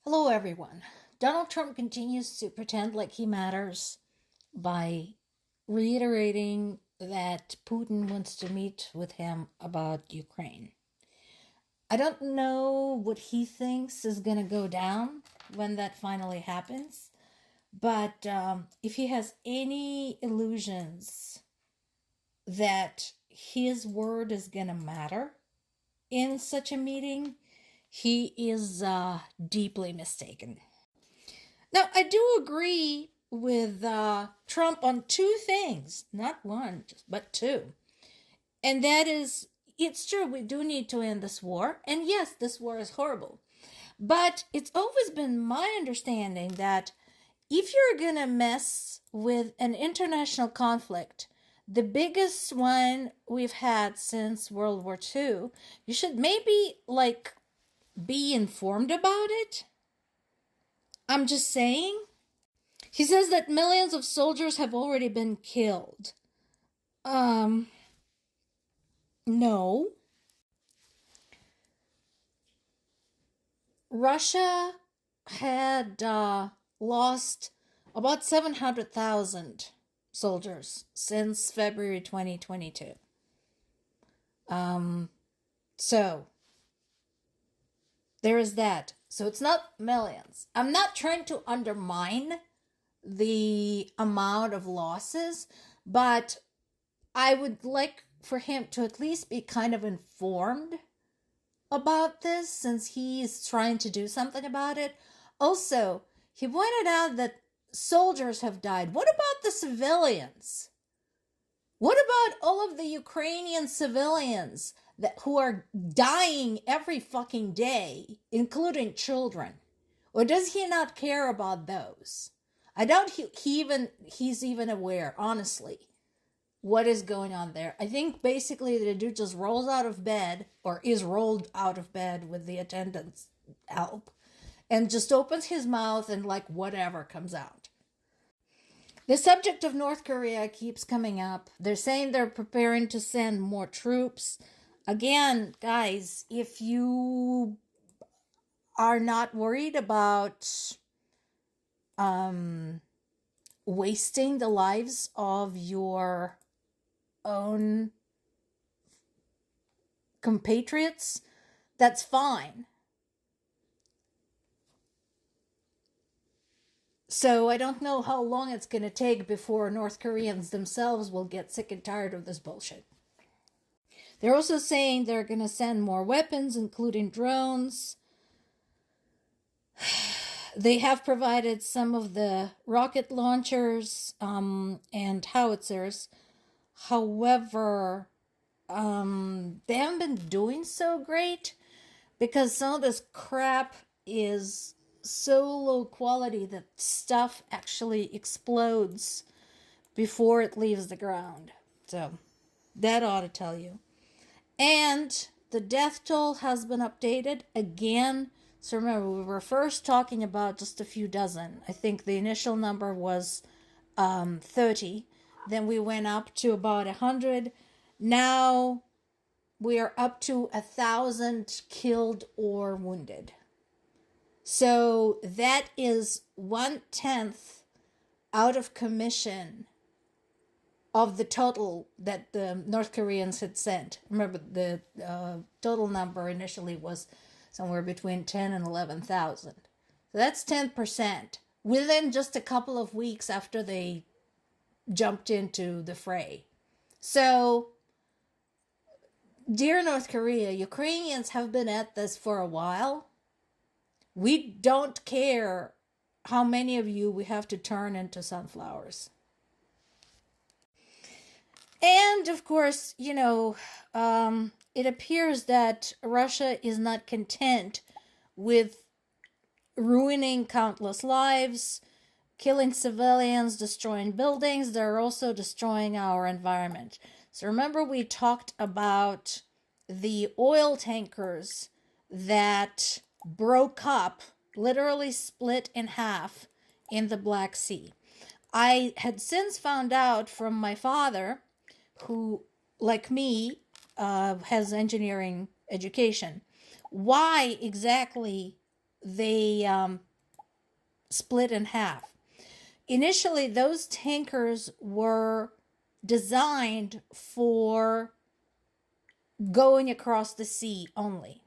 Hello, everyone. Donald Trump continues to pretend like he matters by reiterating that Putin wants to meet with him about Ukraine. I don't know what he thinks is going to go down when that finally happens, but if he has any illusions that his word is going to matter in such a meeting, he is deeply mistaken. Now, I do agree with Trump on two things, not one, but two. And that is, it's true, we do need to end this war. And yes, this war is horrible. But it's always been my understanding that if you're going to mess with an international conflict, the biggest one we've had since World War II, you should maybe be informed about it. I'm just saying. He says that millions of soldiers have already been killed. No. Russia had lost about 700,000 soldiers since February 2022. So, there is that. So it's not millions. I'm not trying to undermine the amount of losses, but I would like for him to at least be kind of informed about this since he's trying to do something about it. Also, he pointed out that soldiers have died. What about the civilians? What about all of the Ukrainian civilians who are dying every fucking day, including children? Or does he not care about those? I doubt he's even aware, honestly, what is going on there. I think basically the dude just rolls out of bed or is rolled out of bed with the attendant's help and just opens his mouth and whatever comes out. The subject of North Korea keeps coming up. They're saying they're preparing to send more troops. Again, guys, if you are not worried about wasting the lives of your own compatriots, that's fine. So I don't know how long it's going to take before North Koreans themselves will get sick and tired of this bullshit. They're also saying they're going to send more weapons, including drones. They have provided some of the rocket launchers and howitzers. However, they haven't been doing so great because some of this crap is so low quality that stuff actually explodes before it leaves the ground. So that ought to tell you. And the death toll has been updated again. So remember, we were first talking about just a few dozen. I think the initial number was 30. Then we went up to about 100. Now we are up to 1,000 killed or wounded. So that is 1/10 out of commission of the total that the North Koreans had sent. Remember, the total number initially was somewhere between 10 and 11,000. So that's 10% within just a couple of weeks after they jumped into the fray. So, dear North Korea, Ukrainians have been at this for a while. We don't care how many of you we have to turn into sunflowers. And of course, it appears that Russia is not content with ruining countless lives, killing civilians, destroying buildings. They're also destroying our environment. So remember, we talked about the oil tankers that broke up, literally split in half in the Black Sea. I had since found out from my father, who, like me, has engineering education, why exactly they split in half. Initially, those tankers were designed for going across the sea only.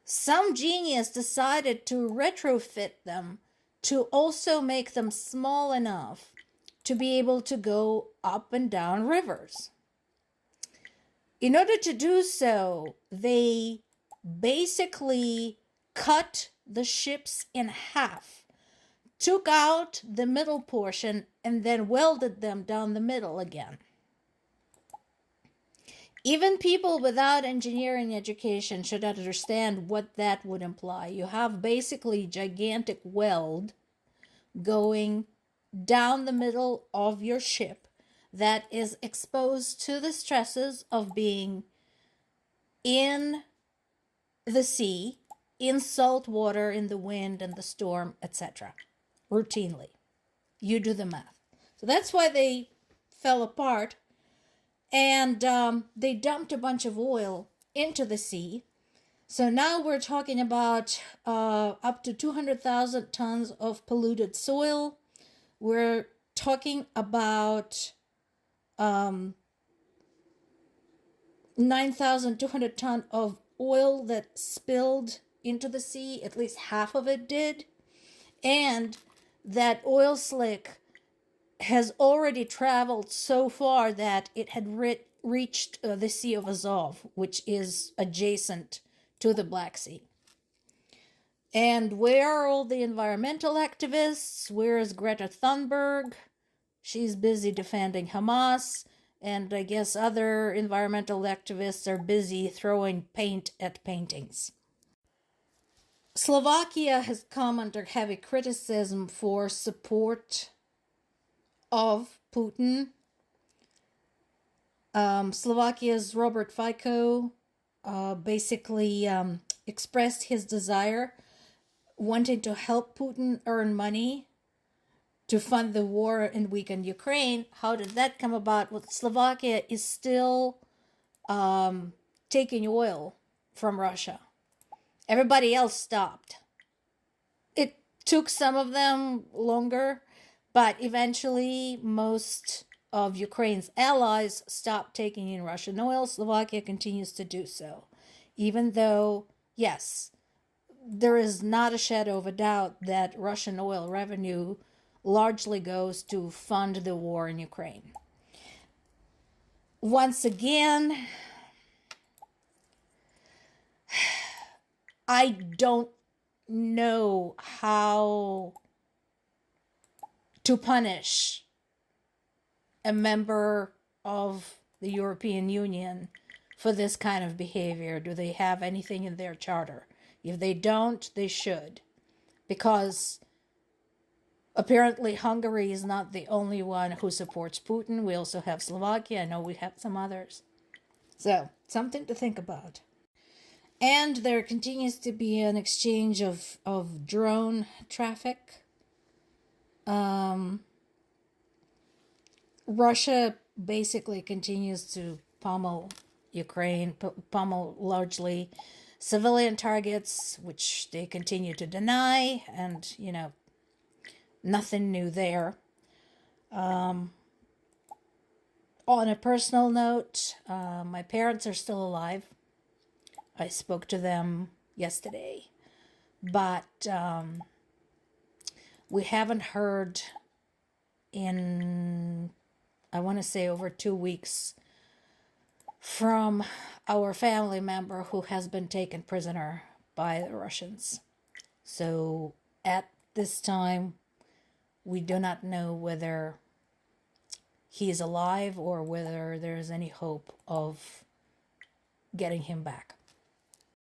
Some genius decided to retrofit them to also make them small enough to be able to go up and down rivers. In order to do so, they basically cut the ships in half, took out the middle portion, and then welded them down the middle again. Even people without engineering education should understand what that would imply. You have basically gigantic weld going down the middle of your ship that is exposed to the stresses of being in the sea, in salt water, in the wind and the storm, etc. routinely. You do the math. So that's why they fell apart. And they dumped a bunch of oil into the sea. So now we're talking about up to 200,000 tons of polluted soil. We're talking about 9,200 tons of oil that spilled into the sea. At least half of it did. And that oil slick has already traveled so far that it had reached the Sea of Azov, which is adjacent to the Black Sea. And where are all the environmental activists? Where is Greta Thunberg? She's busy defending Hamas, and I guess other environmental activists are busy throwing paint at paintings. Slovakia has come under heavy criticism for support of Putin. Slovakia's Robert Fico basically expressed his desire, wanting to help Putin earn money to fund the war and weaken Ukraine. How did that come about? Well, Slovakia is still taking oil from Russia. Everybody else stopped. It took some of them longer, but eventually most of Ukraine's allies stopped taking in Russian oil. Slovakia continues to do so, even though, yes, there is not a shadow of a doubt that Russian oil revenue largely goes to fund the war in Ukraine. Once again, I don't know how to punish a member of the European Union for this kind of behavior. Do they have anything in their charter? If they don't, they should. Because apparently Hungary is not the only one who supports Putin. We also have Slovakia. I know we have some others. So, something to think about. And there continues to be an exchange of drone traffic. Russia basically continues to pummel Ukraine, pummel largely civilian targets, which they continue to deny, and, nothing new there. On a personal note, my parents are still alive. I spoke to them yesterday, but we haven't heard in, I want to say, over 2 weeks from our family member who has been taken prisoner by the Russians. So at this time, we do not know whether he is alive or whether there is any hope of getting him back.